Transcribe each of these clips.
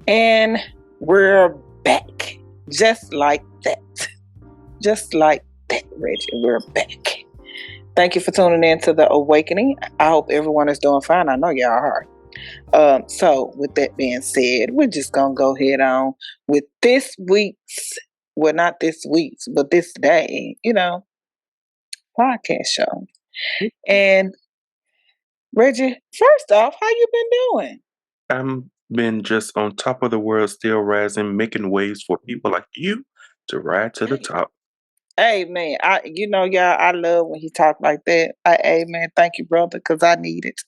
And we're back. Just like that. Just like that, Reggie. We're back. Thank you for tuning in to The Awakening. I hope everyone is doing fine. I know y'all are. So with that being said, we're just going to go head on with this week's, well, not this week's, but this day, podcast show. And Reggie, first off, how you been doing? I'm been just on top of the world, still rising, making waves for people like you to ride to the top. Hey man, y'all, I love when he talk like that. Hey man, thank you, brother, because I need it.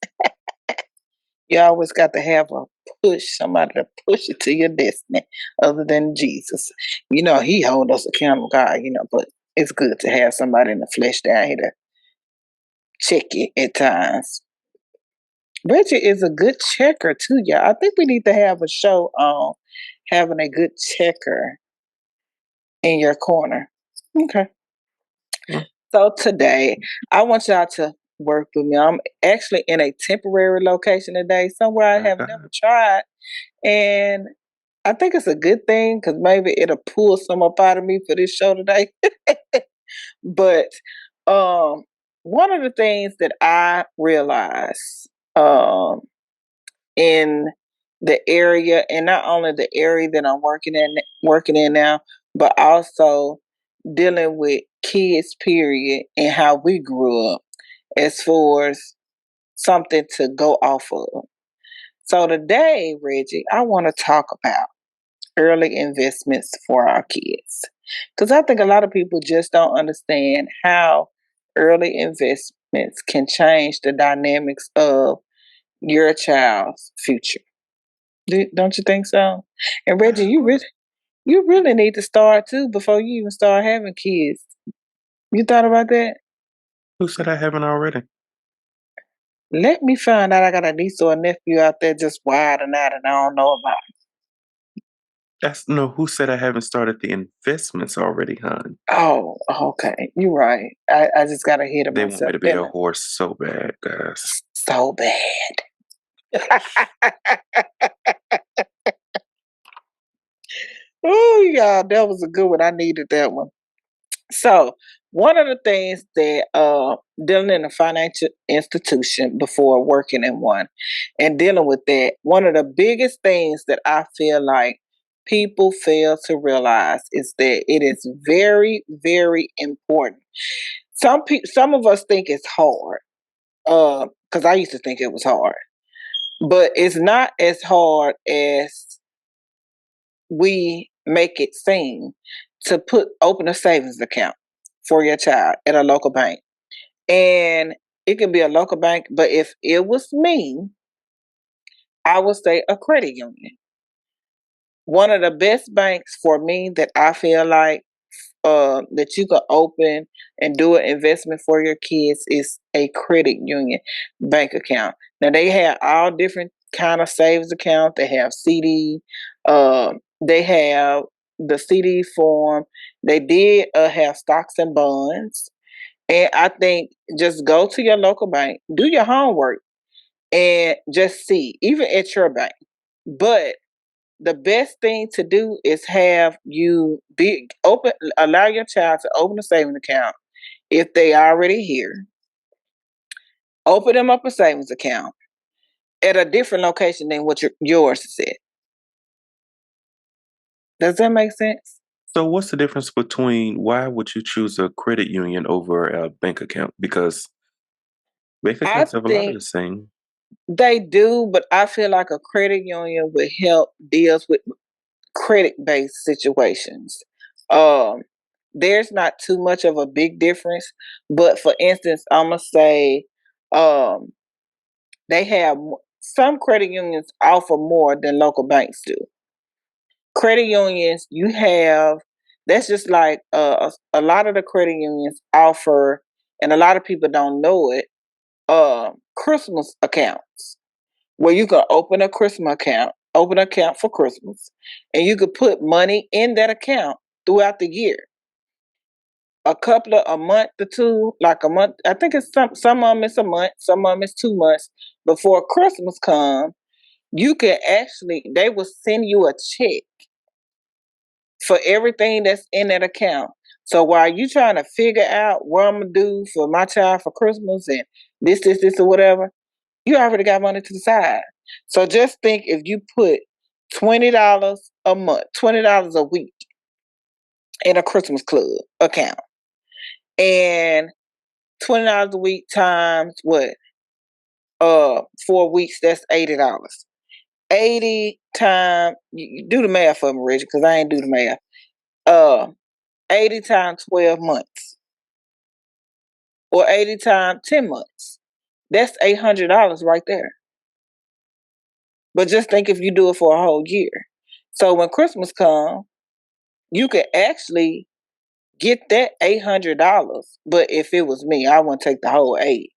You always got to have a push, somebody to push it to your destiny, other than Jesus. He hold us accountable, God. But it's good to have somebody in the flesh down here to check it at times. Reggie is a good checker too, y'all. I think we need to have a show on having a good checker in your corner. Okay. So today, I want y'all to work with me. I'm actually in a temporary location today, somewhere I have never tried. And I think it's a good thing because maybe it'll pull some up out of me for this show today. But one of the things that I realized in the area, and not only the area that I'm working in now, but also dealing with kids, period, and how we grew up as far as something to go off of. So today, Reggie, I want to talk about early investments for our kids. Because I think a lot of people just don't understand how early investments can change the dynamics of your child's future. Don't you think so? And Reggie, you really need to start too before you even start having kids. You thought about that? Who said I haven't already? Let me find out I got a niece or a nephew out there just wilding out and I don't know about That's no. Who said I haven't started the investments already, hon? Oh, okay. You're right. I just got ahead of They want me myself, to be a didn't I? horse so bad, guys. So bad. Oh, yeah, that was a good one. I needed that one. So, one of the things that dealing in a financial institution before working in one and dealing with that, one of the biggest things that I feel like people fail to realize is that it is very, very important. Some of us think it's hard, because I used to think it was hard, but it's not as hard as we make it seem to open a savings account for your child at a local bank. And it can be a local bank, but if it was me, I would say a credit union. One of the best banks for me that I feel like that you can open and do an investment for your kids is a credit union bank account. Now they have all different kind of savings accounts. They have CD. They have the CD form. They did have stocks and bonds. And I think just go to your local bank, do your homework, and just see, even at your bank. But the best thing to do is have you allow your child to open a savings account if they already here. Open them up a savings account at a different location than what yours is at. Does that make sense? So, what's the difference between why would you choose a credit union over a bank account? Because bank I accounts have a lot of think the same. they do, but I feel like a credit union would help deals with credit based situations. Um, there's not too much of a big difference, but for instance, I'm gonna say um, they have some credit unions offer more than local banks do. Credit unions, you have that's just like a lot of the credit unions offer, and a lot of people don't know it. Christmas accounts where you can open an account for Christmas, and you could put money in that account throughout the year. A month or two, like a month. I think it's some of them it's a month, some of them it's 2 months before Christmas comes. you can actually, they will send you a check for everything that's in that account. So while you trying to figure out what I'm gonna do for my child for Christmas and this, or whatever, you already got money to the side. So just think if you put $20 a month, $20 a week in a Christmas club account, and $20 a week times what? 4 weeks, that's $80. 80 times, you do the math for me, Reggie, because I ain't do the math. 80 times 12 months, or 80 times 10 months. That's $800 right there. But just think if you do it for a whole year. So when Christmas comes, you could actually get that $800. But if it was me, I wouldn't take the whole 80.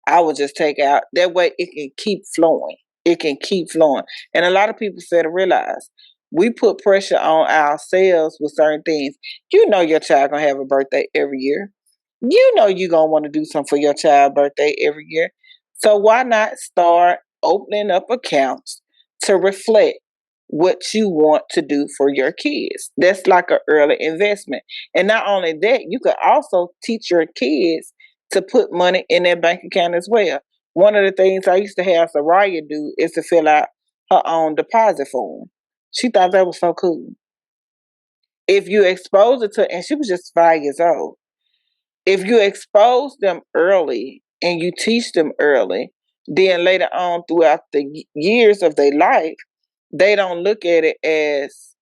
I would just take out. That way it can keep flowing. It can keep flowing. And a lot of people fail to realize we put pressure on ourselves with certain things. You know your child gonna have a birthday every year. You know you're gonna want to do something for your child birthday every year. So why not start opening up accounts to reflect what you want to do for your kids? That's like an early investment. And not only that, you could also teach your kids to put money in their bank account as well. One of the things I used to have Soraya do is to fill out her own deposit form. She thought that was so cool. If you expose it to, and she was just 5 years old, if you expose them early and you teach them early, then later on throughout the years of their life, they don't look at it as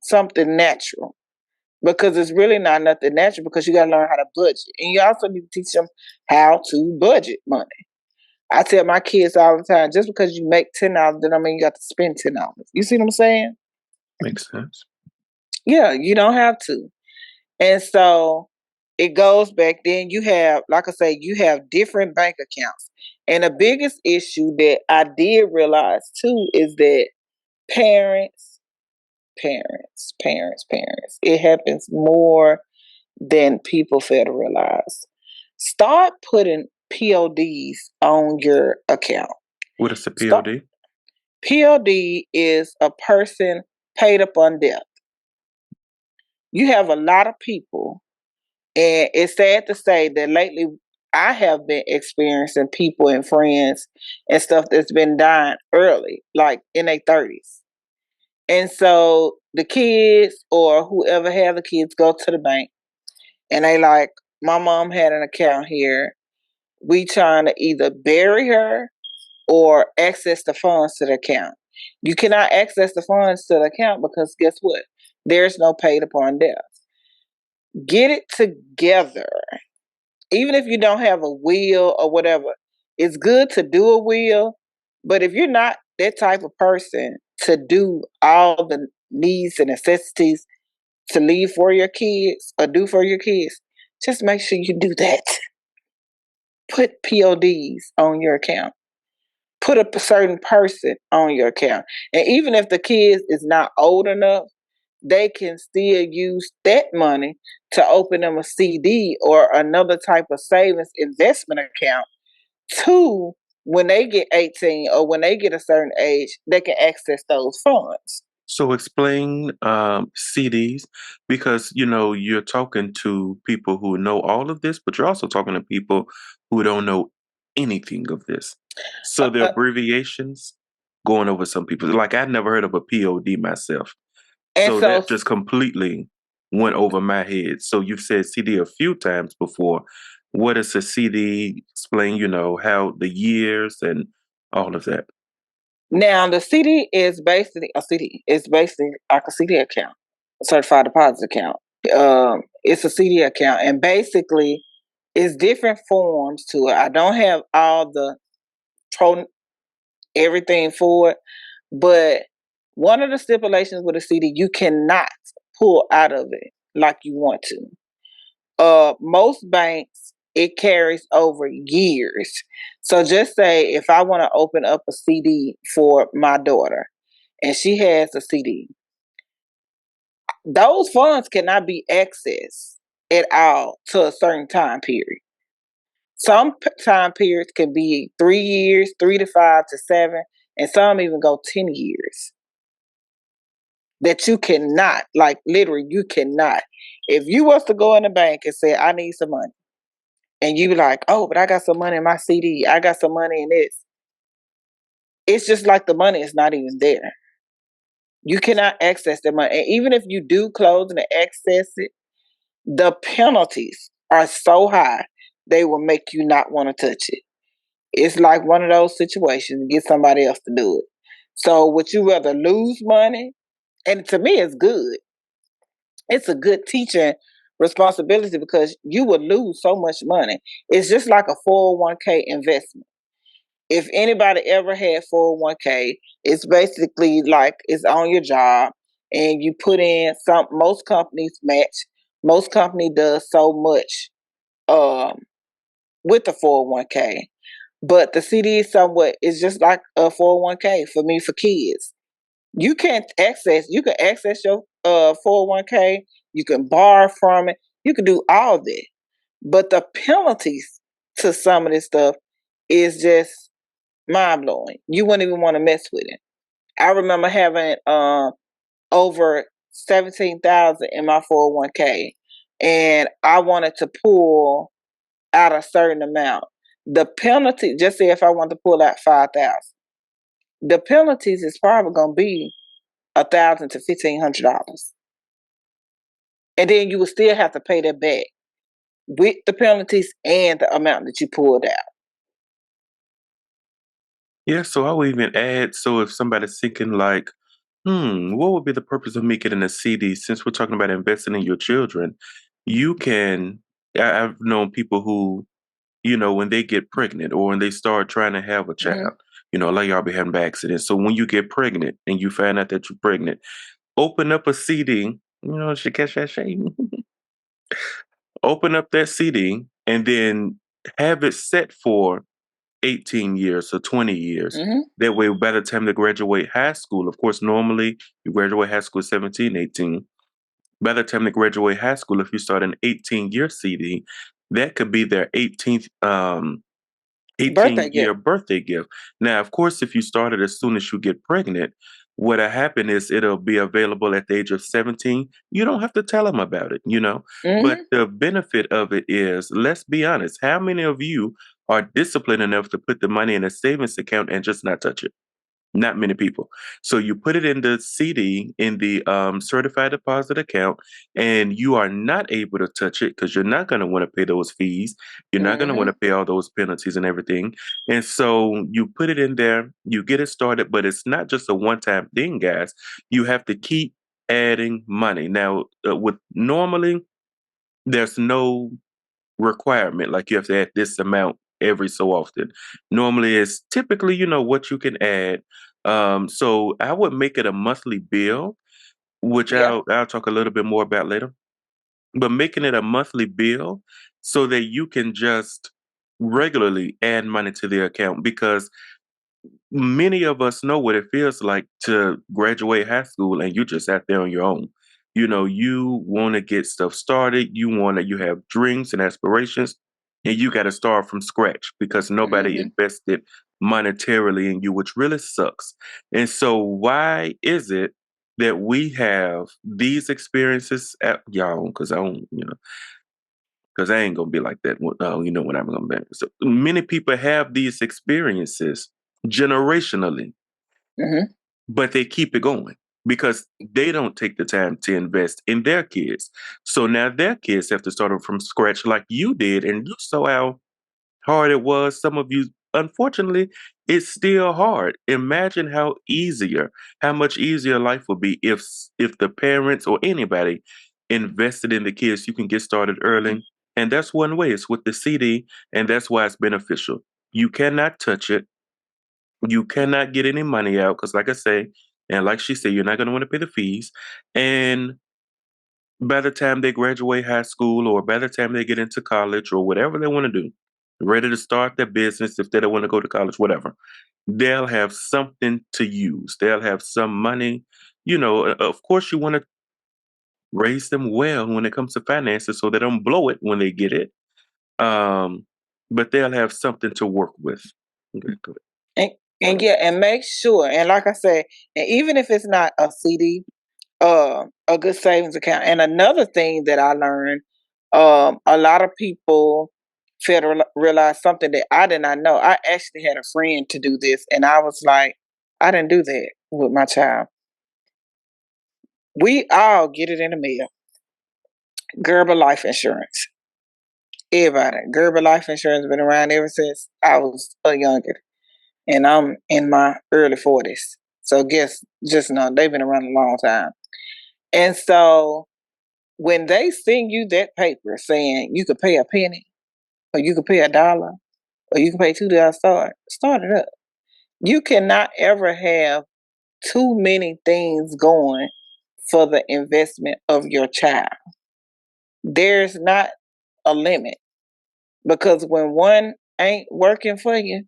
something natural, because it's really not nothing natural, because you got to learn how to budget. And you also need to teach them how to budget money. I tell my kids all the time, just because you make $10 doesn't mean you got to spend $10. You see what I'm saying? Makes sense. Yeah, you don't have to. And so it goes back, then you have, like I say, you have different bank accounts. And the biggest issue that I did realize too is that parents, parents, it happens more than people fail to realize. Start putting PODs on your account. What is the Start, POD? POD is a person paid upon death. You have a lot of people, and it's sad to say that lately I have been experiencing people and friends and stuff that's been dying early, like in their 30s. And so the kids or whoever have the kids go to the bank and they like, my mom had an account here. We trying to either bury her or access the funds to the account. You cannot access the funds to the account because guess what? There's no paid upon death. Get it together. Even if you don't have a will or whatever, it's good to do a will. But if you're not that type of person to do all the needs and necessities to leave for your kids or do for your kids, just make sure you do that. Put PODs on your account. Put a certain person on your account. And even if the kid is not old enough, they can still use that money to open them a CD or another type of savings investment account to, when they get 18 or when they get a certain age, they can access those funds. So explain CDs, because you're talking to people who know all of this, but you're also talking to people who don't know anything of this. Uh, So the uh, abbreviations going over some people. Like I'd never heard of a POD myself. and So so that just completely went over my head. So you've said CD a few times before. What is a CD? Explain, how the years and all of that. now the CD is basically a CD. It's basically like a CD account, a certified deposit account. It's a CD account, and basically, it's different forms to it. I don't have all the pro everything for it, but one of the stipulations with a CD, you cannot pull out of it like you want to. Most banks, it carries over years. So just say if I want to open up a CD for my daughter and she has a CD, those funds cannot be accessed at all to a certain time period. Some time periods can be 3 years, 3 to 5 to 7. and some even go 10 years. That you cannot, like literally, you cannot. If you was to go in the bank and say, I need some money, and you like, oh, but I got some money in my CD, I got some money in this. It's just like the money is not even there. You cannot access the money. And even if you do close and access it, the penalties are so high, they will make you not want to touch it. It's like one of those situations, get somebody else to do it. So would you rather lose money? And to me, it's good. It's a good teaching responsibility because you would lose so much money. It's just like a 401k investment. If anybody ever had 401k, it's basically like it's on your job and you put in some, most companies match. Most company does so much um, with the 401k. But the CD is somewhat, it's just like a 401k for me for kids. You can access your 401k, you can borrow from it, you can do all that. But the penalties to some of this stuff is just mind blowing. You wouldn't even want to mess with it. I remember having over 17,000 in my 401k, and I wanted to pull out a certain amount. The penalty, just say if I want to pull out 5,000, the penalties is probably gonna be $1,000 to $1,500, and then you will still have to pay that back with the penalties and the amount that you pulled out. Yeah, so I would even add, so if somebody's thinking like, what would be the purpose of me getting a CD since we're talking about investing in your children? You can, I've known people who, when they get pregnant or when they start trying to have a Mm-hmm. child, like y'all be having by accident. So when you get pregnant and you find out that you're pregnant, open up a CD, Shakesha, open up that CD and then have it set for 18 years or 20 years. Mm-hmm. That way, by the time they graduate high school, of course, normally you graduate high school at 17, 18. By the time they graduate high school, if you start an 18-year CD, that could be their 18 Birthday year gift. birthday gift. Now, of course, if you start it as soon as you get pregnant, what'll happen is it'll be available at the age of 17. You don't have to tell them about it. But Mm-hmm. the benefit of it is, let's be honest, how many of you are disciplined enough to put the money in a savings account and just not touch it? Not many people. So you put it in the CD in the certified deposit account, and you are not able to touch it because you're not going to want to pay those fees. You're not going to want Mm-hmm. to pay all those penalties and everything. And so you put it in there, you get it started, but it's not just a one-time thing, guys. You have to keep adding money. Now, with normally, there's no requirement like you have to add this amount every so often. Normally, it's typically what you can add. So I would make it a monthly bill, which Yeah. I'll talk a little bit more about later. But making it a monthly bill so that you can just regularly add money to the account, because many of us know what it feels like to graduate high school and you just out there on your own. You want to get stuff started, you have dreams and aspirations, and you got to start from scratch because nobody Mm-hmm. invested monetarily in you, which really sucks. And so why is it that we have these experiences at y'all? Because I don't, because I ain't gonna be like that. When I'm gonna be. So many people have these experiences generationally, Mm-hmm. but they keep it going because they don't take the time to invest in their kids. So now their kids have to start from scratch like you did, and you saw how hard it was. Some of you, unfortunately, it's still hard. Imagine how much easier life would be if the parents or anybody invested in the kids. You can get started early, and that's one way. It's with the CD, and that's why it's beneficial. You cannot touch it. You cannot get any money out because, like I say, and like she said, you're not going to want to pay the fees. And by the time they graduate high school or by the time they get into college or whatever they want to do, ready to start their business, if they don't want to go to college, whatever, they'll have something to use. They'll have some money. Of course, you want to raise them well when it comes to finances so they don't blow it when they get it. Um, but they'll have something to work with. Okay, go And And yeah, and make sure, and like I said, and even if it's not a CD, a good savings account. And another thing that I learned, a lot of people fail to realize something that I did not know. I actually had a friend to do this, and I was like, I didn't do that with my child. We all get it in the mail. Gerber life insurance. Everybody. Gerber life insurance been around ever since I was a younger. And I'm in my early 40s. So guess just know they've been around a long time. And so when they send you that paper saying you could pay a penny, or you could pay $1, or you can pay $2, start it up. You cannot ever have too many things going for the investment of your child. There's not a limit, because when one ain't working for you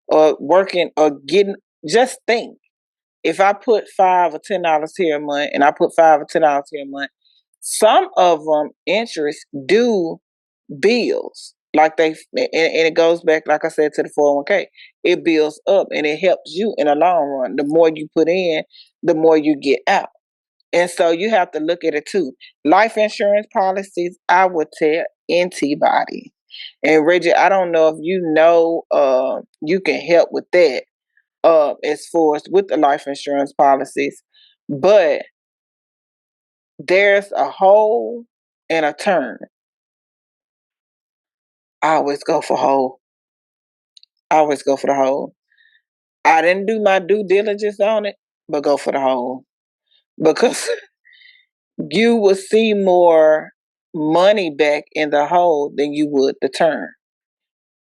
or working or getting, just think, if I put $5 or $10 here a month, and I put $5 or $10 here a month, some of them interest due bills. Like and it goes back, like I said, to the 401k. It builds up and it helps you in the long run. The more you put in, the more you get out. And so you have to look at it too. Life insurance policies, I would tell anybody. And Reggie, I don't know if you know, you can help with that, as far as with the life insurance policies, but there's a hole and a turn. I always go for hole. I always go for the hole. I didn't do my due diligence on it, but go for the hole. Because you will see more money back in the hole than you would the turn.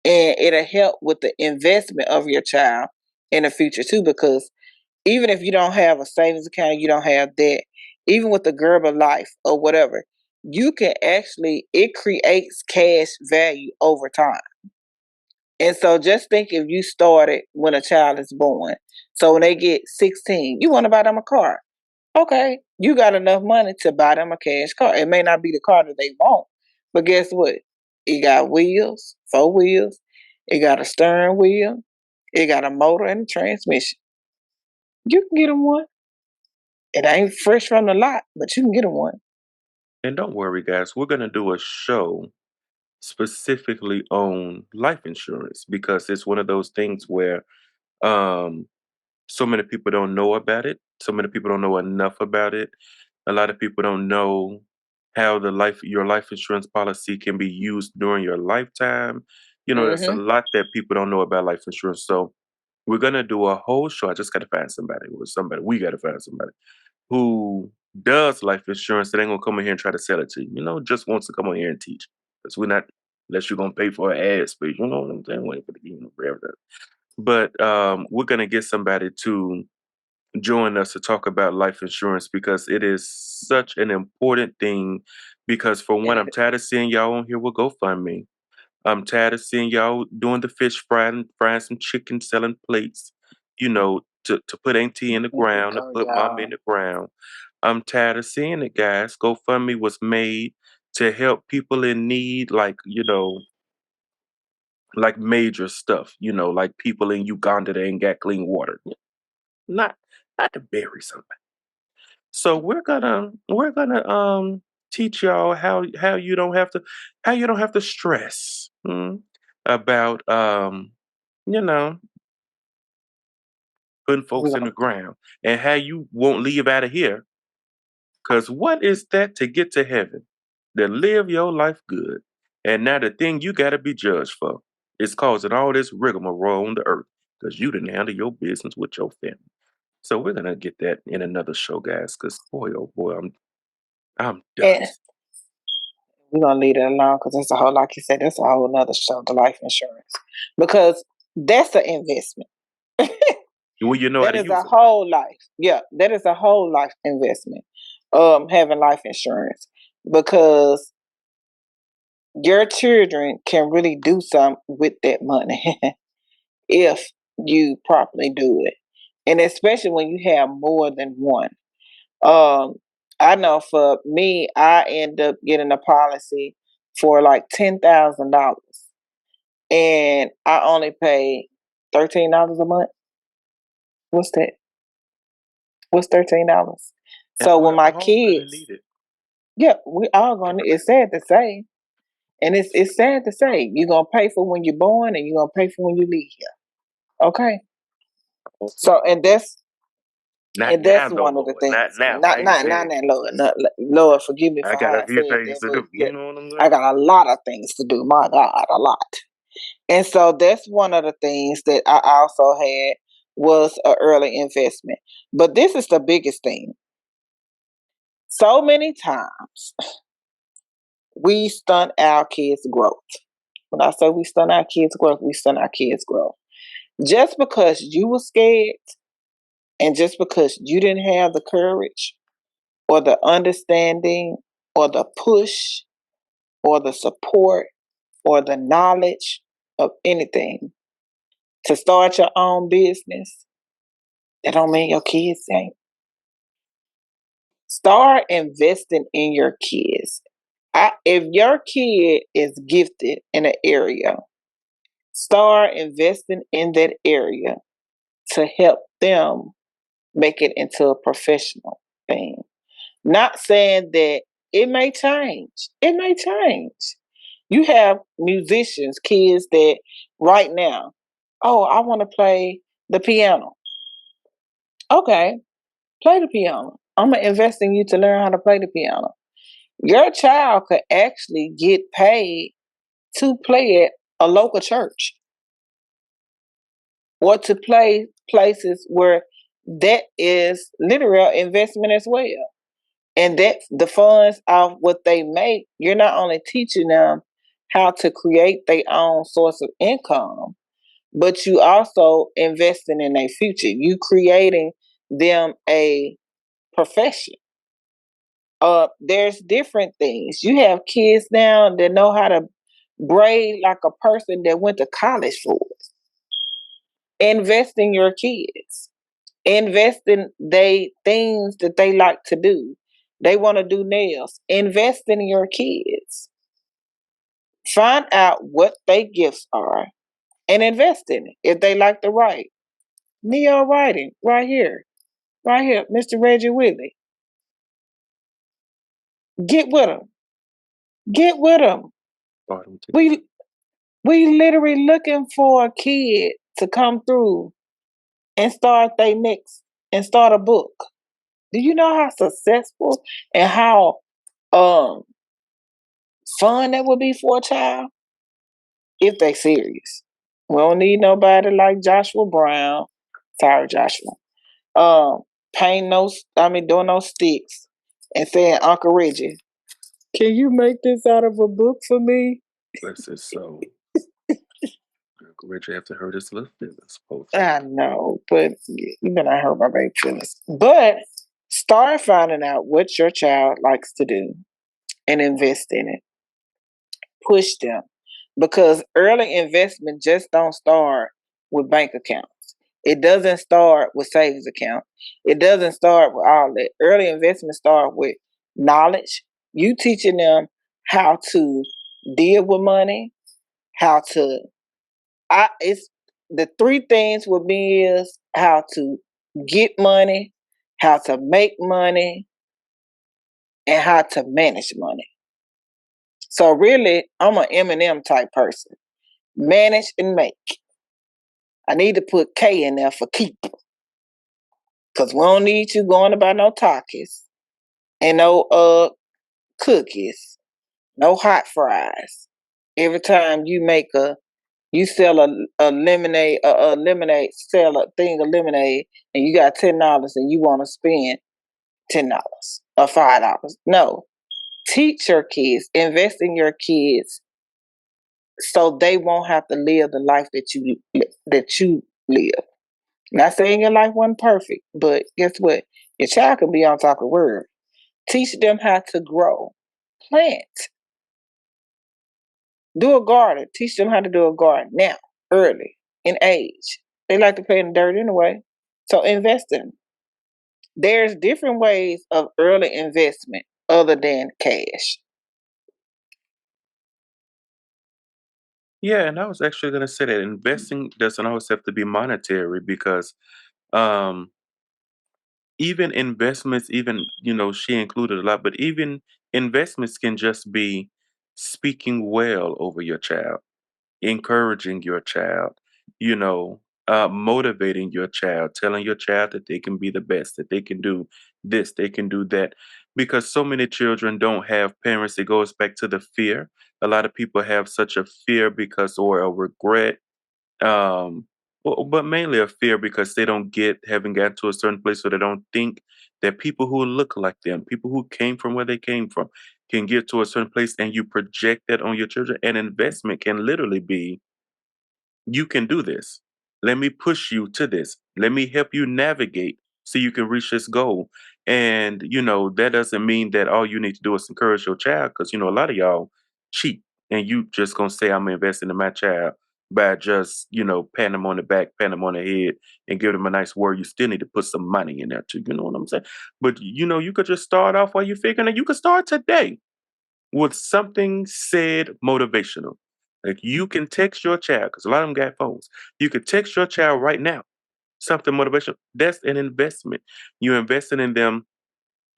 And it'll help with the investment of your child in the future too, because even if you don't have a savings account, you don't have that, even with the Gerber life or whatever, you can actually, it creates cash value over time. And so just think, if you started when a child is born. So when they get 16, you want to buy them a car. Okay, you got enough money to buy them a cash car. It may not be the car that they want, but guess what? It got wheels, 4 wheels. It got a steering wheel. It got a motor and a transmission. You can get them one. It ain't fresh from the lot, but you can get them one. And don't worry, guys, we're gonna do a show specifically on life insurance because it's one of those things where um so many people don't know about it. So many people don't know enough about it. A lot of people don't know how your life insurance policy can be used during your lifetime. There's a Mm-hmm. lot that people don't know about life insurance. So we're gonna do a whole show. I just gotta find somebody. With somebody. We gotta find somebody who does life insurance that ain't gonna come in here and try to sell it to you. Just wants to come on here and teach. Because we're not, unless you're gonna pay for an ad space. You know what I'm saying? Wait for the but we're gonna get somebody to join us to talk about life insurance because it is such an important thing. Because for one, I'm tired of seeing y'all on here with GoFundMe. I'm tired of seeing y'all doing the fish frying some chicken, selling plates, to put auntie in the ground, to Oh, put mama in y'all. the ground. I'm tired of seeing it, guys. GoFundMe was made to help people in need, like major stuff, like people in Uganda that ain't got clean water. Not not to bury somebody. So we're gonna teach y'all how you don't have to stress about you know putting We're folks in the gonna, ground and how you won't leave out of here. Cause what is that to get to heaven? To live your life good. And now the thing you gotta be judged for is causing all this rigmarole on the earth. Cause you didn't handle your business with your family. So we're gonna get that in another show, guys. Cause boy, oh boy, I'm done. and we're gonna leave it alone, because that's a whole, like you said, that's a whole nother show, the life insurance. Because that's an investment. Well, you know how That to is a use it. whole life. Yeah, that is a whole life investment. Having life insurance, because your children can really do something with that money if you properly do it, and especially when you have more than one. Um, I know for me, I end up getting a policy for like $10,000, and I only pay $13 a month. What's that? What's $13? And So when we're my all gonna kids, need it. yeah, we all gonna. It's sad to say, and it's sad to say, you're gonna pay for when you're born, and you're gonna pay for when you leave here. Okay. Okay. So Not and now that's though, one of the Lord. Not things. now. I Not ain't not not saying that, Lord. Lord, forgive me I for how got a I few said things that, to but do. yeah, You know what I'm I saying? got a lot of things to do. My God, a lot. And so that's one of the things that I also had was an early investment. But this is the biggest thing. So many times we stunt our kids' growth. When I say we stunt our kids' growth, we stunt our kids' growth. Just because you were scared and just because you didn't have the courage or the understanding or the push or the support or the knowledge of anything to start your own business, that don't mean your kids ain't. Start investing in your kids. If your kid is gifted in an area, start investing in that area to help them make it into a professional thing. Not saying that it may change. It may change. You have musicians, kids that right now, oh, I want to play the piano. Okay, play the piano. I'm going to invest in you to learn how to play the piano. Your child could actually get paid to play at a local church or to play places where that is literal investment as well. And that the funds of what they make, you're not only teaching them how to create their own source of income, but you also investing in their future. You creating them a profession. There's different things. You have kids now that know how to braid like a person that went to college for it. Invest in your kids. Invest in they things that they like to do. They want to do nails. Invest in your kids. Find out what their gifts are and invest in it. If they like to write, neo writing right here, Mr. Reggie Whitley. Get with them. Get with them. Bottom to the We we literally looking for a kid to come through and start their next and start a book. Do you know how successful and how um fun that would be for a child if they serious? We don't need nobody like Joshua Brown. Sorry, Joshua. Um, painting those, I mean, doing those sticks and saying, Uncle Reggie, can you make this out of a book for me? bless his soul. Uncle Richard have to hurt his little feelings, poor thing. I know, but you're gonna hurt my baby feelings. But start finding out what your child likes to do and invest in it. Push them because early investment just don't start with bank accounts. It doesn't start with savings account. It doesn't start with all that. Early investment start with knowledge. You teaching them how to deal with money, how to it's the three things with me is how to get money, how to make money, and how to manage money. So really, I'm an M&M type person. Manage and make. I need to put K in there for keep. Because we don't need you going about no Takis and no cookies, no hot fries. Every time you make you sell a lemonade, a lemonade, sell a thing of lemonade, and you got $10 and you want to spend $10 or $5. No, teach your kids, invest in your kids, so they won't have to live the life that you live. Not saying your life wasn't perfect, but guess what? Your child can be on top of the world. Teach them how to grow, plant, do a garden. Teach them how to do a garden now, early in age. They like to play in the dirt anyway, so invest in them. There's different ways of early investment other than cash. Yeah, and I was actually gonna say that investing doesn't always have to be monetary because Um, even investments, even, she included a lot, but even investments can just be speaking well over your child, encouraging your child, you know, motivating your child, telling your child that they can be the best, that they can do this, they can do that. Because so many children don't have parents. It goes back to the fear. A lot of people have such a fear because, or a regret, um, but mainly a fear because they don't haven't gotten to a certain place, so they don't think that people who look like them, people who came from where they came from, can get to a certain place, and you project that on your children. An investment can literally be, you can do this. Let me push you to this. Let me help you navigate so you can reach this goal. And, that doesn't mean that all you need to do is encourage your child because, a lot of y'all cheat and you just going to say, I'm investing in my child by just, patting them on the back, patting them on the head, and give them a nice word. You still need to put some money in there too. You know what I'm saying? But, you could just start off while you're figuring it. You could start today with something said motivational. Like you can text your child, because a lot of them got phones. You could text your child right now, something motivational. That's an investment. You're investing in them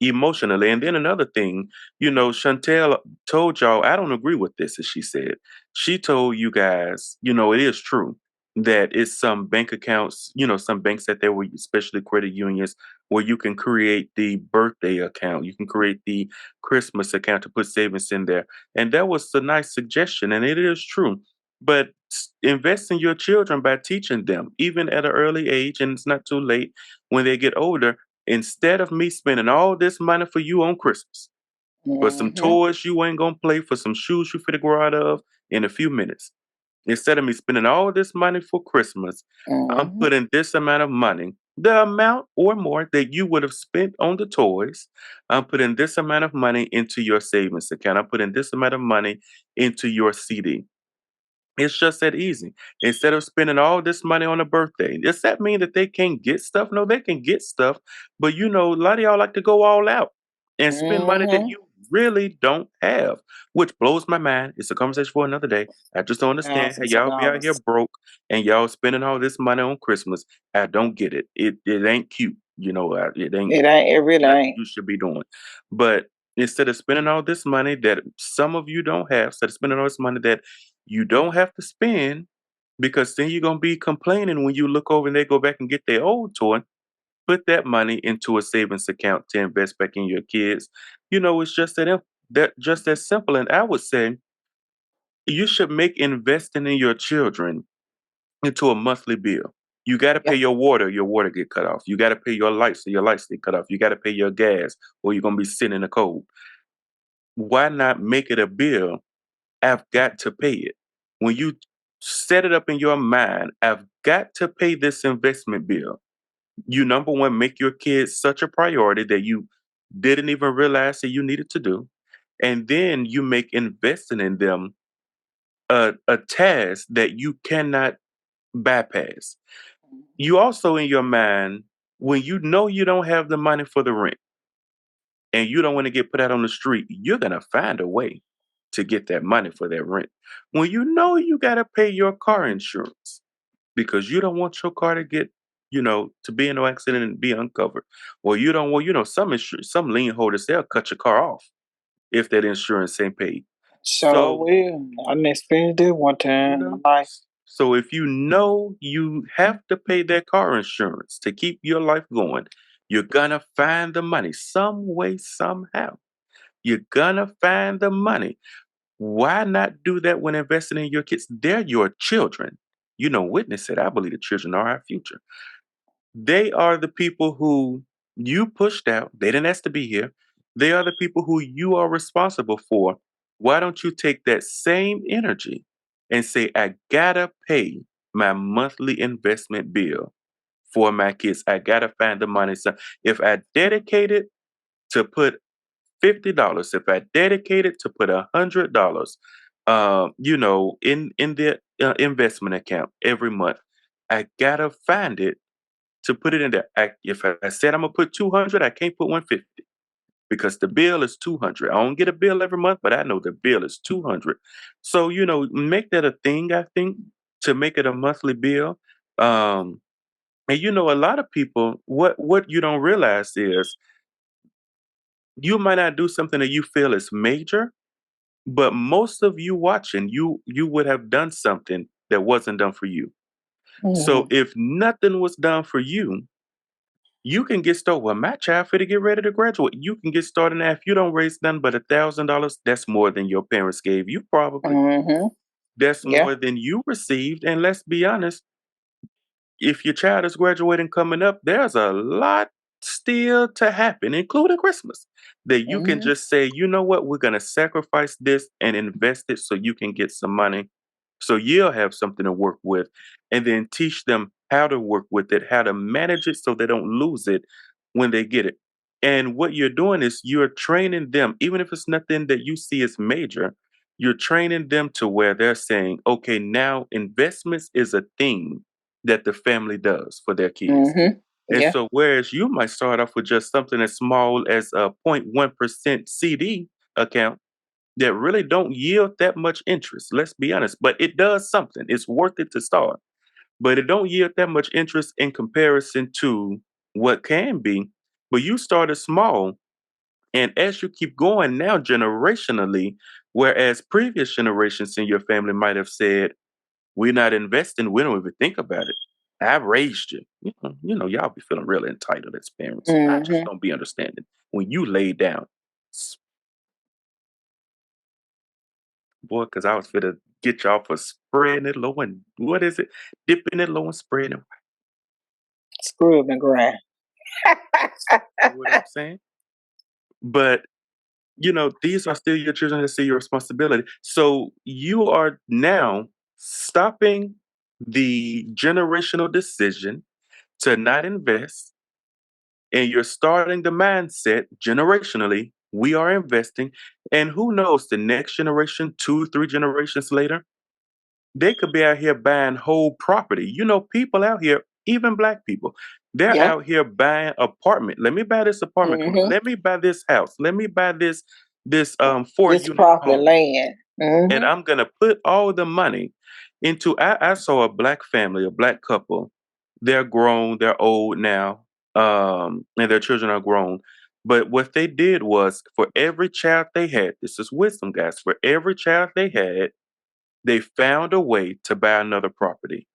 emotionally. And then another thing, Chantel told y'all, I don't agree with this, as she said. She told you guys, it is true that it's some bank accounts, some banks that there were, especially credit unions, where you can create the birthday account, you can create the Christmas account to put savings in there. And that was a nice suggestion, and it is true. But invest in your children by teaching them, even at an early age, and it's not too late when they get older. Instead of me spending all this money for you on Christmas, for some Mhm. toys you ain't gonna play, for some shoes you finna grow out of in a few minutes. Instead of me spending all this money for Christmas, I'm Mhm. putting this amount of money, the amount or more that you would have spent on the toys. I'm putting this amount of money into your savings account. I'm putting this amount of money into your CD. It's just that easy. Instead of spending all this money on a birthday, does that mean that they can't get stuff? No, they can get stuff, but a lot of y'all like to go all out and spend money that Mhm. you really don't have, which blows my mind. It's a conversation for another day. I just don't understand how Thousands of y'all be out here dollars. broke and y'all spending all this money on Christmas. I don't get it. It ain't cute. It ain't It ain't. It really nothing ain't. you should be doing. But instead of spending all this money that some of you don't have, instead of spending all this money that you don't have to spend, because then you're gonna be complaining when you look over and they go back and get their old toy. Put that money into a savings account to invest back in your kids. It's just just that simple. And I would say you should make investing in your children into a monthly bill. You got to pay Yep. your water get cut off. You got to pay your lights, so your lights get cut off. You got to pay your gas, or you're gonna be sitting in the cold. Why not make it a bill? I've got to pay it. When you set it up in your mind, I've got to pay this investment bill. You, number one, make your kids such a priority that you didn't even realize that you needed to do. And then you make investing in them a task that you cannot bypass. You also, in your mind, when you know you don't have the money for the rent and you don't want to get put out on the street, you're going to find a way to get that money for that rent. When you know you got to pay your car insurance because you don't want your car to get, to be in no accident and be uncovered. Or you don't want, some lien holders, they'll cut your car off if that insurance ain't paid. Sure So, will. I done experienced it one you time in my know, life. so if you know you have to pay that car insurance to keep your life going, you're gonna find the money some way, somehow. You're gonna find the money. Why not do that when investing in your kids? They're your children. Witness it. I believe the children are our future. They are the people who you pushed out. They didn't ask to be here. They are the people who you are responsible for. Why don't you take that same energy and say, I gotta pay my monthly investment bill for my kids? I gotta find the money. So if I dedicate it to put $50, if I dedicate it to put $100, in the investment account every month, I gotta find it to put it in there. If I said I'm gonna put 200, I can't put 150 because the bill is 200. I don't get a bill every month, but I know the bill is 200. So make that a thing. I think to make it a monthly bill. Um, And you know, a lot of people, what you don't realize is you might not do something that you feel is major, but most of you watching, you would have done something that wasn't done for you. So Mhm. if nothing was done for you, you can get started. Well, my child fit to get ready to graduate. You can get started now. If you don't raise nothing but $1,000, that's more than your parents gave you, probably. Mhm. That's Yeah. more than you received. And let's be honest, if your child is graduating coming up, there's a lot still to happen, including Christmas, that you can Mhm. just say, you know what, we're going to sacrifice this and invest it so you can get some money. So you'll have something to work with and then teach them how to work with it, how to manage it so they don't lose it when they get it. And what you're doing is you're training them, even if it's nothing that you see as major, you're training them to where they're saying, okay, now investments is a thing that the family does for their kids. Mhm. And Yeah. so, whereas you might start off with just something as small as a 0.1% CD account that really don't yield that much interest, let's be honest, but it does something. It's worth it to start, but it don't yield that much interest in comparison to what can be. But you started small, and as you keep going now generationally, whereas previous generations in your family might have said, we're not investing. We don't even think about it. I've raised you. Y'all be feeling real entitled as parents. I just Mhm. don't be understanding when you lay down, boy. Because I was fit to get y'all for spreading it low and what is it? Dipping it low and spreading it. Screw and grind. You know what I'm saying? But these are still your children that see your responsibility. So you are now stopping the generational decision to not invest, and you're starting the mindset generationally. We are investing, and who knows, the next generation, 2 3 generations later, they could be out here buying whole property. People out here, even black people, they're Yeah. out here buying apartment. Let me buy this apartment. Mhm. Let me buy this house. Let me buy this 4 This unit property home, land. and Mhm. I'm gonna put all the money into. I saw a black family, a black couple. They're grown, they're old now, and their children are grown. But what they did was, for every child they had, this is wisdom, guys. For every child they had, they found a way to buy another property,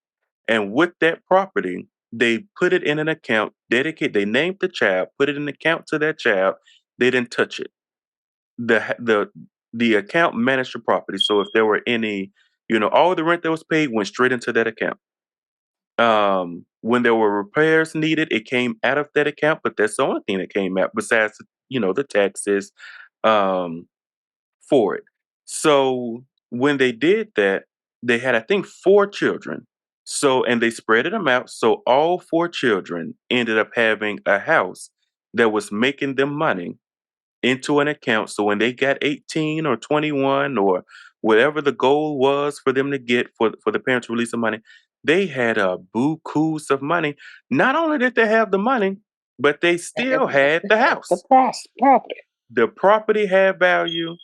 and with that property, they put it in an account. They named the child, put it in an account to that child. They didn't touch it. The account managed the property. So if there were any, all the rent that was paid went straight into that account. When there were repairs needed, it came out of that account, but that's the only thing that came out besides, the taxes, um, for it. So when they did that, they had, I think, 4 children. So, and they spread them out. So all 4 children ended up having a house that was making them money into an account. So when they got 18 or 21 or whatever the goal was for them to get for the parents to release the money, they had a bukus of money. Not only did they have the money, but they still had the The house. price property. The property had value.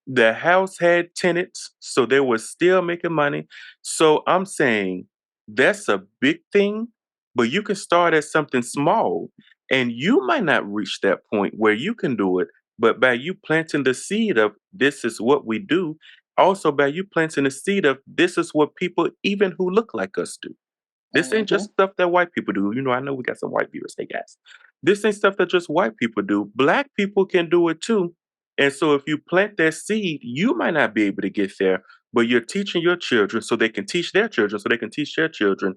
The house had tenants, so they were still making money. So I'm saying that's a big thing, but you can start at something small, and you might not reach that point where you can do it, but by you planting the seed of this is what we do, also by you planting the seed of this is what people even who look like us do. This ain't Mhm. just stuff that white people do. I know we got some white viewers. Hey guys, this ain't stuff that just white people do. Black people can do it too. And so if you plant that seed, you might not be able to get there, but you're teaching your children so they can teach their children, so they can teach their children.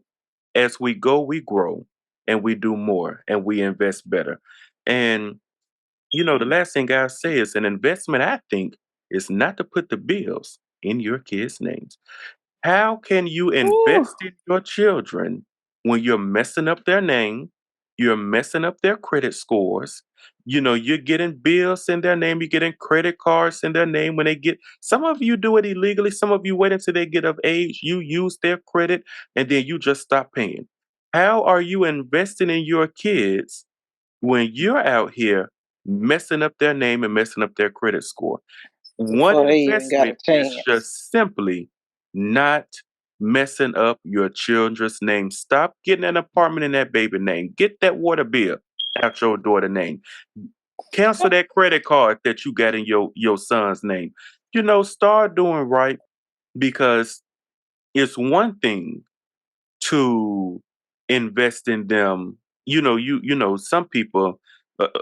As we go, we grow and we do more and we invest better. And the last thing I say is an investment, I think, is not to put the bills in your kids' names. How can you Ooh. invest in your children when you're messing up their name? You're messing up their credit scores. You're getting bills in their name. You're getting credit cards in their name when they get. Some of you do it illegally. Some of you wait until they get of age. You use their credit and then you just stop paying. How are you investing in your kids when you're out here messing up their name and messing up their credit score? One Before they even got a investment is chance. just simply not messing up your children's name. Stop getting an apartment in that baby name. Get that water bill out your daughter name. Cancel that credit card that you got in your son's name. Start doing right, because it's one thing to invest in them. Some people,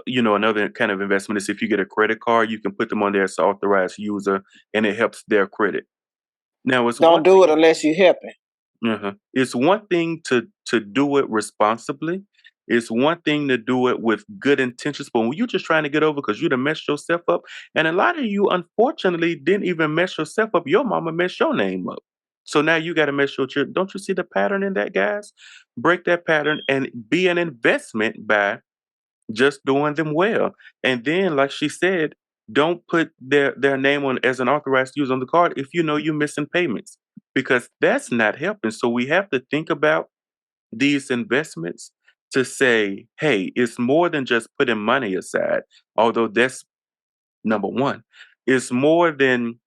another kind of investment is if you get a credit card, you can put them on there as an authorized user, and it helps their credit. Now, it's one Don't do it thing. unless you helping. It's one thing to do it responsibly. It's one thing to do it with good intentions, but when you're just trying to get over because you done messed yourself up, and a lot of you unfortunately didn't even mess yourself up. Your mama messed your name up. So now you got to mess your children. Don't you see the pattern in that, guys? Break that pattern and be an investment by just doing them well. And then, like she said, don't put their name on as an authorized user on the card if you know you're missing payments, because that's not helping. So we have to think about these investments to say, hey, it's more than just putting money aside, although that's number one. It's more than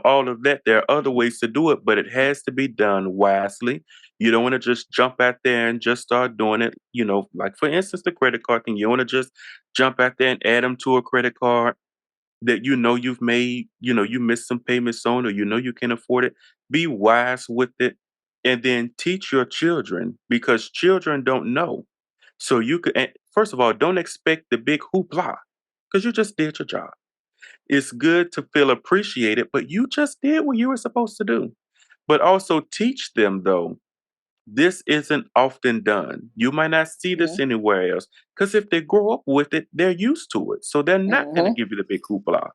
all of that. There are other ways to do it, but it has to be done wisely. You don't want to just jump out there and just start doing it. Like for instance, the credit card thing. You want to just jump out there and add them to a credit card that you've made. You missed some payments on, or you can afford it. Be wise with it, and then teach your children, because children don't know. So you could, first of all, don't expect the big hoopla, because you just did your job. It's good to feel appreciated, but you just did what you were supposed to do. But also teach them, though, this isn't often done. You might not see this Mm-hmm. anywhere else, because if they grow up with it, they're used to it. So they're not going to Mm-hmm. give you the big hoopla.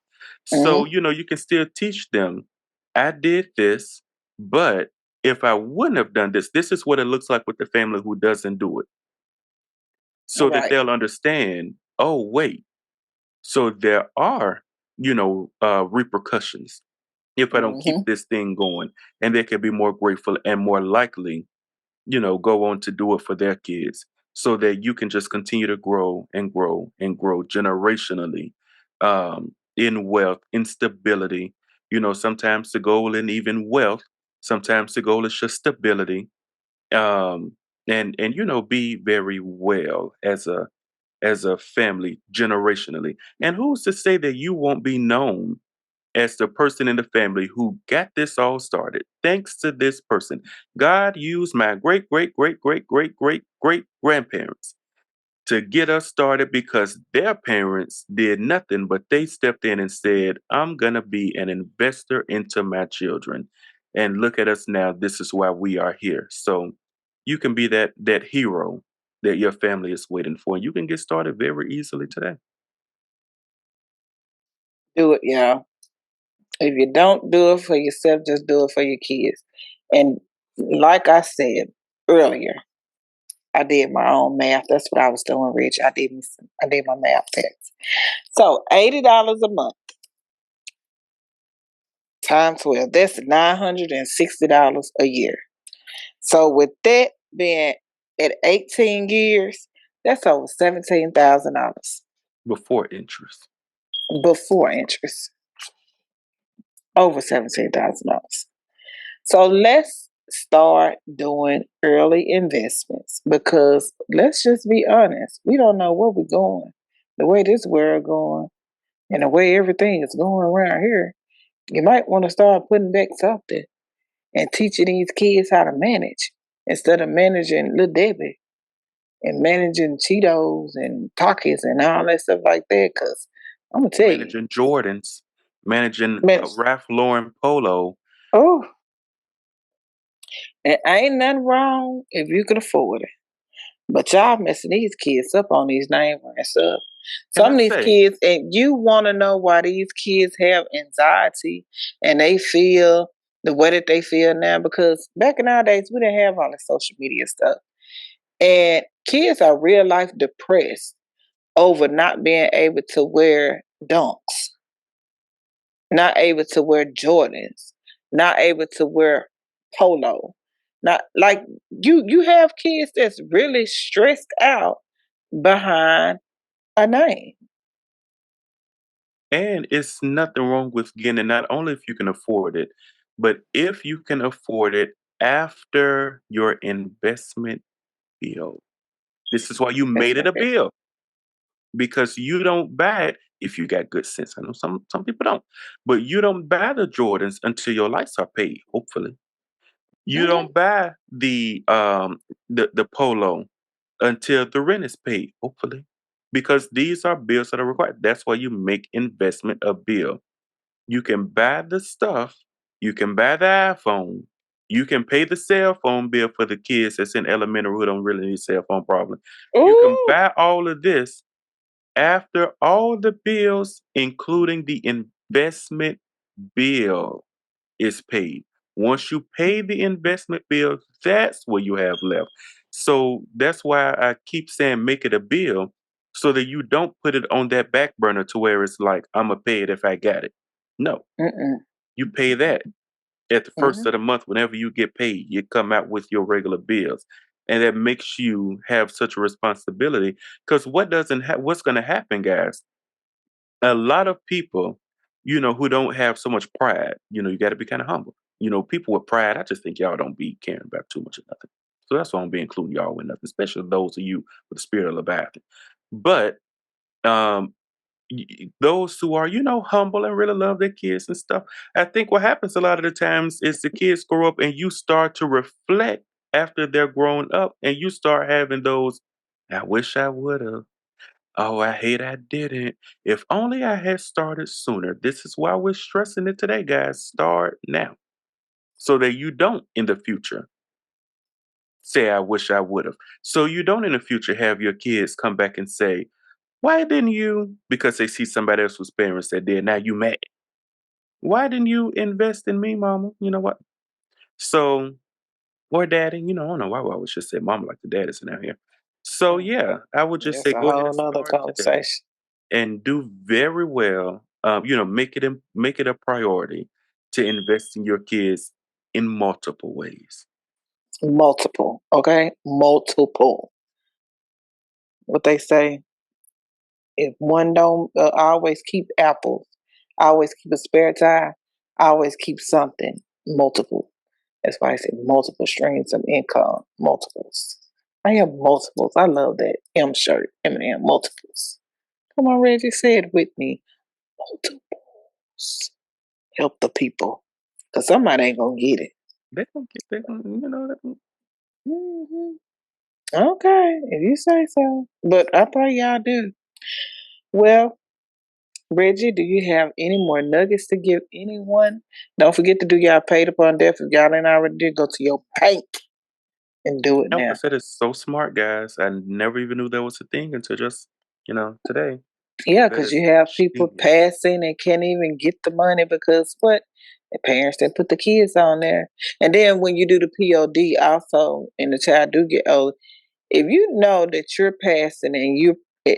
So, Mm-hmm. you can still teach them, I did this, but if I wouldn't have done this, this is what it looks like with the family who doesn't do it. So that Right. they'll understand, oh, wait, so there are, repercussions if I don't keep Mm-hmm. this thing going. And they can be more grateful and more likely, go on to do it for their kids, so that you can just continue to grow and grow and grow generationally, in wealth, in stability. Sometimes the goal and even wealth, sometimes the goal is just stability. Um, and be very well as a family generationally. And who's to say that you won't be known as the person in the family who got this all started? Thanks to this person, God used my great, great, great, great, great, great, great grandparents to get us started, because their parents did nothing, but they stepped in and said, I'm going to be an investor into my children. And look at us now. This is why we are here. So you can be that hero that your family is waiting for. You can get started very easily today. Do it, y'all. If you don't do it for yourself, just do it for your kids. And like I said earlier, I did my own math. That's what I was doing, Rich. I did my math test. So $80 a month times 12. That's $960 a year. So with that being at 18 years, that's over $17,000 Before interest. before interest. Over $17,000. So let's start doing early investments, because let's just be honest, we don't know where we're going. The way this world going and the way everything is going around here, you might want to start putting back something and teaching these kids how to manage instead of managing Little Debbie and managing Cheetos and Takis and all that stuff like that. Because I'm gonna tell you, Managing Jordans, managing man, Ralph Lauren Polo. oh, and ain't nothing wrong if you can afford it. But y'all messing these kids up on these name brand stuff. Can Some I of these say, kids, and you want to know why these kids have anxiety and they feel the way that they feel now, because back in our days, we didn't have all the social media stuff. And kids are real life depressed over not being able to wear dunks, not able to wear Jordans, not able to wear polo. Not like you have kids that's really stressed out behind a name. and it's nothing wrong with getting it, not only if you can afford it, But if you can afford it after your investment bill, this is why you made it a bill, because you don't buy it if you got good sense. I know some people don't, but you don't buy the Jordans until your lights are paid, hopefully. You Mhm. don't buy the polo until the rent is paid, hopefully. Because these are bills that are required. That's why you make investment a bill. You can buy the stuff, you can buy the iPhone, you can pay the cell phone bill for the kids that's in elementary who don't really need a cell phone problem. You can Ooh. buy all of this after all the bills, including the investment bill, is paid. Once you pay the investment bill, that's what you have left. So that's why I keep saying make it a bill so that you don't put it on that back burner to where it's like, I'm going to pay it if I got it. No, Mm-mm. you pay that at the first Mhm. of the month. Whenever you get paid, you come out with your regular bills. And that makes you have such a responsibility, because what's going to happen, guys? A lot of people, who don't have so much pride, you got to be kind of humble. People with pride, I just think y'all don't be caring about too much of nothing. So that's why I'm be including y'all with nothing, especially those of you with the spirit of Leviathan. But um, those who are, humble and really love their kids and stuff, I think what happens a lot of the times is the kids grow up and you start to reflect after they're grown up and you start having those, I wish I would have. Oh, I hate I didn't. If only I had started sooner. This is why we're stressing it today, guys. Start now so that you don't in the future say, I wish I would have. So you don't in the future have your kids come back and say, why didn't you? Because they see somebody else's parents that did. Now you mad. Why didn't you invest in me, mama? You know what? So, or daddy, I don't know why I would just say mama like the daddies in out here. So Mm. yeah, I would just That's say a go ahead whole and nother start today conversation. and do very well. Make it a priority to invest in your kids in multiple ways. Multiple, okay? Multiple. What they say, if one don't, I always keep apples. I always keep a spare tire. I always keep something. Multiple. That's why I say multiple streams of income. Multiples. I have multiples. I love that M shirt. M&M multiples. Come on, Reggie, say it with me. Multiples. Help the people. Because somebody ain't going to get it. They gonna, Hmm. Okay, if you say so. But I pray y'all do. Well, Reggie, do you have any more nuggets to give anyone? Don't forget to do y'all paid upon death. If y'all ain't already did, go to your bank and do it no, now. because that is so smart, guys. I never even knew that was a thing until just, today. Yeah, That because is you have people genius. passing and can't even get the money because what? The parents that put the kids on there. And then when you do the POD also, and the child do get old, if you know that you're passing and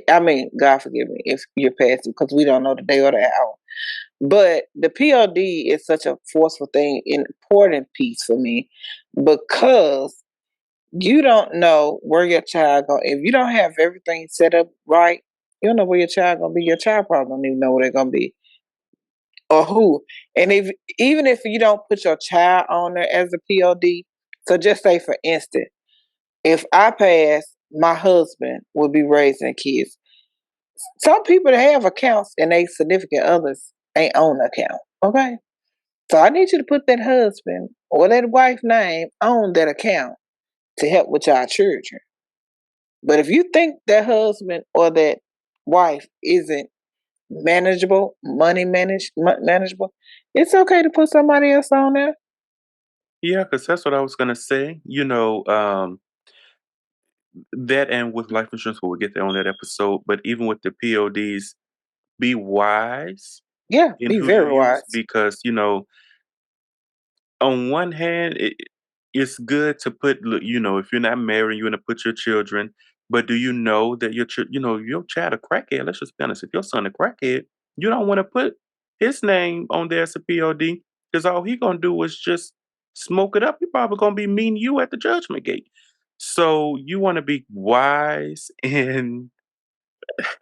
I mean, God forgive me if you're passing because we don't know the day or the hour. But the POD is such a forceful thing, important piece for me because you don't know where your child going. If you don't have everything set up right, you don't know where your child gonna be. Your child probably don't even know where they're gonna be or who. And if even if you don't put your child on there as a POD, so just say for instance, if I pass, my husband will be raising kids. Some people that have accounts and they significant others ain't on the account. Okay. So I need you to put that husband or that wife name on that account to help with our children. But if you think that husband or that wife isn't manageable, it's okay to put somebody else on there. Yeah, because that's what I was gonna say. That and with life insurance, we'll get there on that episode. But even with the PODs, be wise Yeah, in be who you very use, wise. because on one hand, it's good to put, if you're not married, you want to put your children, but do you know that your child a crackhead? Let's just be honest. If your son a crackhead, you don't want to put his name on there as a POD, because all he gonna do is just smoke it up. He probably gonna be mean to you at the judgment gate. So you want to be wise, and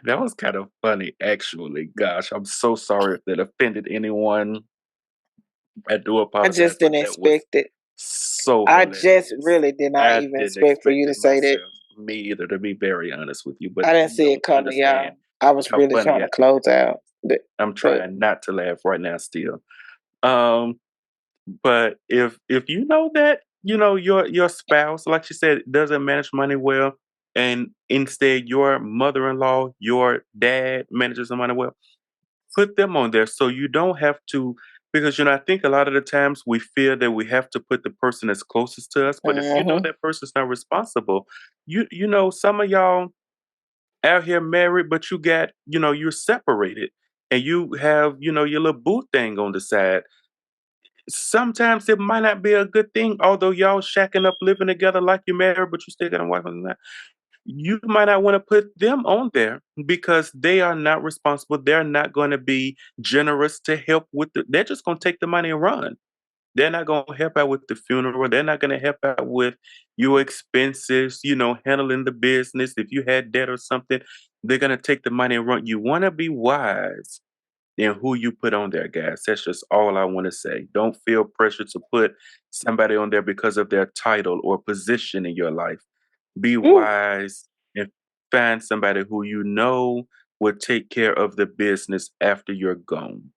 that was kind of funny, actually. Gosh, I'm so sorry if that offended anyone. I do I apologize, just but didn't that was expect it. so I just hilarious. really did not I even didn't expect for you expect to it say that. myself. Me either, to be very honest with you. But I didn't you see it don't coming, understand y'all. I was how really funny trying I to think it close is. out. I'm But trying not to laugh right now still. Um, but if you know that, your spouse, like you said, doesn't manage money well, and instead your mother-in-law, your dad manages the money well, put them on there so you don't have to, because I think a lot of the times we feel that we have to put the person that's closest to us, but if you know mhm. that person's not responsible, some of y'all out here married, but you're separated and you have, your little boo thing on the side. Sometimes it might not be a good thing, although y'all shacking up living together like you're married, but you still got a wife and that. You might not want to put them on there because they are not responsible. They're not going to be generous to help with they're just going to take the money and run. They're not going to help out with the funeral. They're not going to help out with your expenses, handling the business. If you had debt or something, they're going to take the money and run. You want to be wise in who you put on there, guys. That's just all I want to say. Don't feel pressure to put somebody on there because of their title or position in your life. Be Ooh, wise and find somebody who you know will take care of the business after you're gone.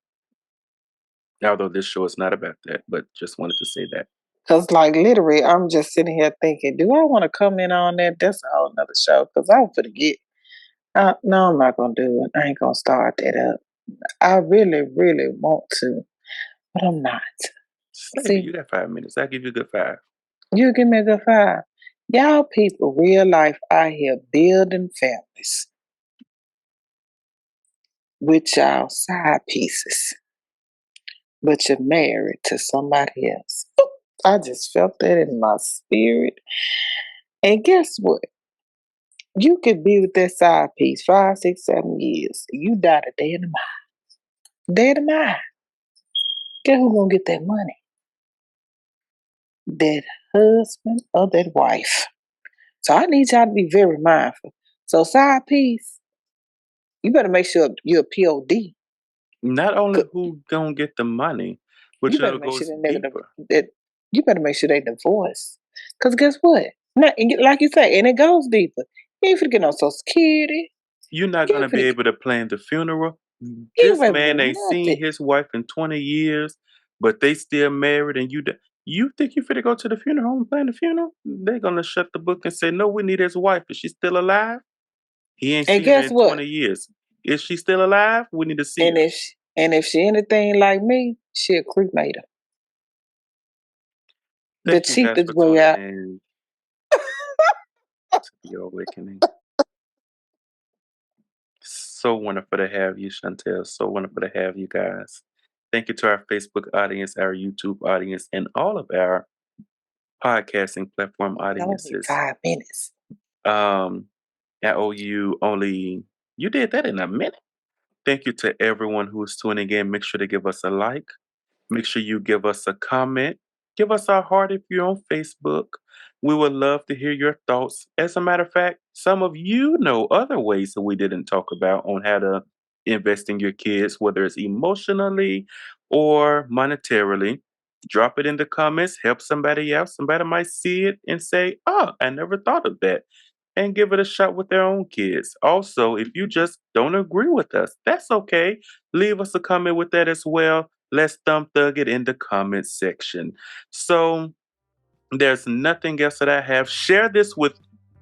Although this show is not about that, but just wanted to say that. cause like literally, I'm just sitting here thinking, do I want to comment on that? That's a whole nother show. Cause I'm forget. No, I'm not gonna do it. I ain't gonna start that up. I really, really want to, but I'm not. Save it. See, You got 5 minutes. I'll give you a good five. you give me a good five. Y'all people, real life out here building families with y'all side pieces, but you're married to somebody else. I just felt that in my spirit. And guess what? You could be with that side piece 5, 6, 7 years. You die the day of the mine. Day of the mine. Guess who gonna get that money? That husband or that wife. So I need y'all to be very mindful. So side piece, you better make sure you're a POD. Not only who gonna get the money, but You better it make sure goes that nigga deeper. that you better make sure they divorce. Cause guess what? Not, like you say, and it goes deeper. You ain't finna get no social security. You're not You gonna ain't be finna able to plan the funeral. you ain't This finna man do ain't seen nothing. his wife in 20 years, but they still married, and you think you finna go to the funeral home and plan the funeral? They're gonna shut the book and say, "No, we need his wife. Is she still alive? He ain't And seen her guess in what? 20 years. Is she still alive? We need to see And her." if she anything like me, she a cremator. The Thank you guys cheapest for way tuning out. in to The Awakening. So wonderful to have you, Chantel. So wonderful to have you guys. Thank you to our Facebook audience, our YouTube audience, and all of our podcasting platform It's only audiences. 5 minutes. Um, I owe you only, you did that in a minute. Thank you to everyone who is tuning in. Make sure to give us a like. Make sure you give us a comment. Give us a heart if you're on Facebook. We would love to hear your thoughts. As a matter of fact, some of you know other ways that we didn't talk about on how to invest in your kids, whether it's emotionally or monetarily. Drop it in the comments. Help somebody out. Somebody might see it and say, "Oh, I never thought of that," and give it a shot with their own kids. Also, if you just don't agree with us, that's okay. Leave us a comment with that as well. Let's thumb thug it in the comment section. So there's nothing else that I have. Share this with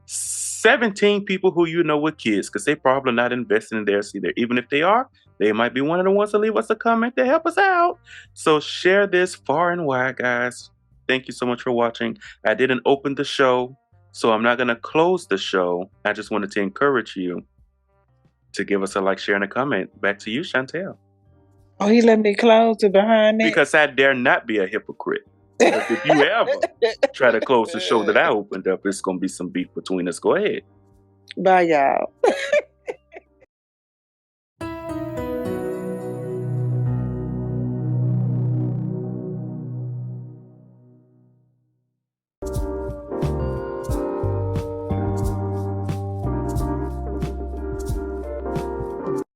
17 people who you know with kids, because they probably not investing in theirs either. Even if they are, they might be one of the ones to leave us a comment to help us out. So share this far and wide, guys. Thank you so much for watching. I didn't open the show, so I'm not going to close the show. I just wanted to encourage you to give us a like, share, and a comment. Back to you, Chantel. Oh, he let me close it behind that. Because I dare not be a hypocrite. Because if you ever try to close the show that I opened up, it's going to be some beef between us. Go ahead. Bye, y'all.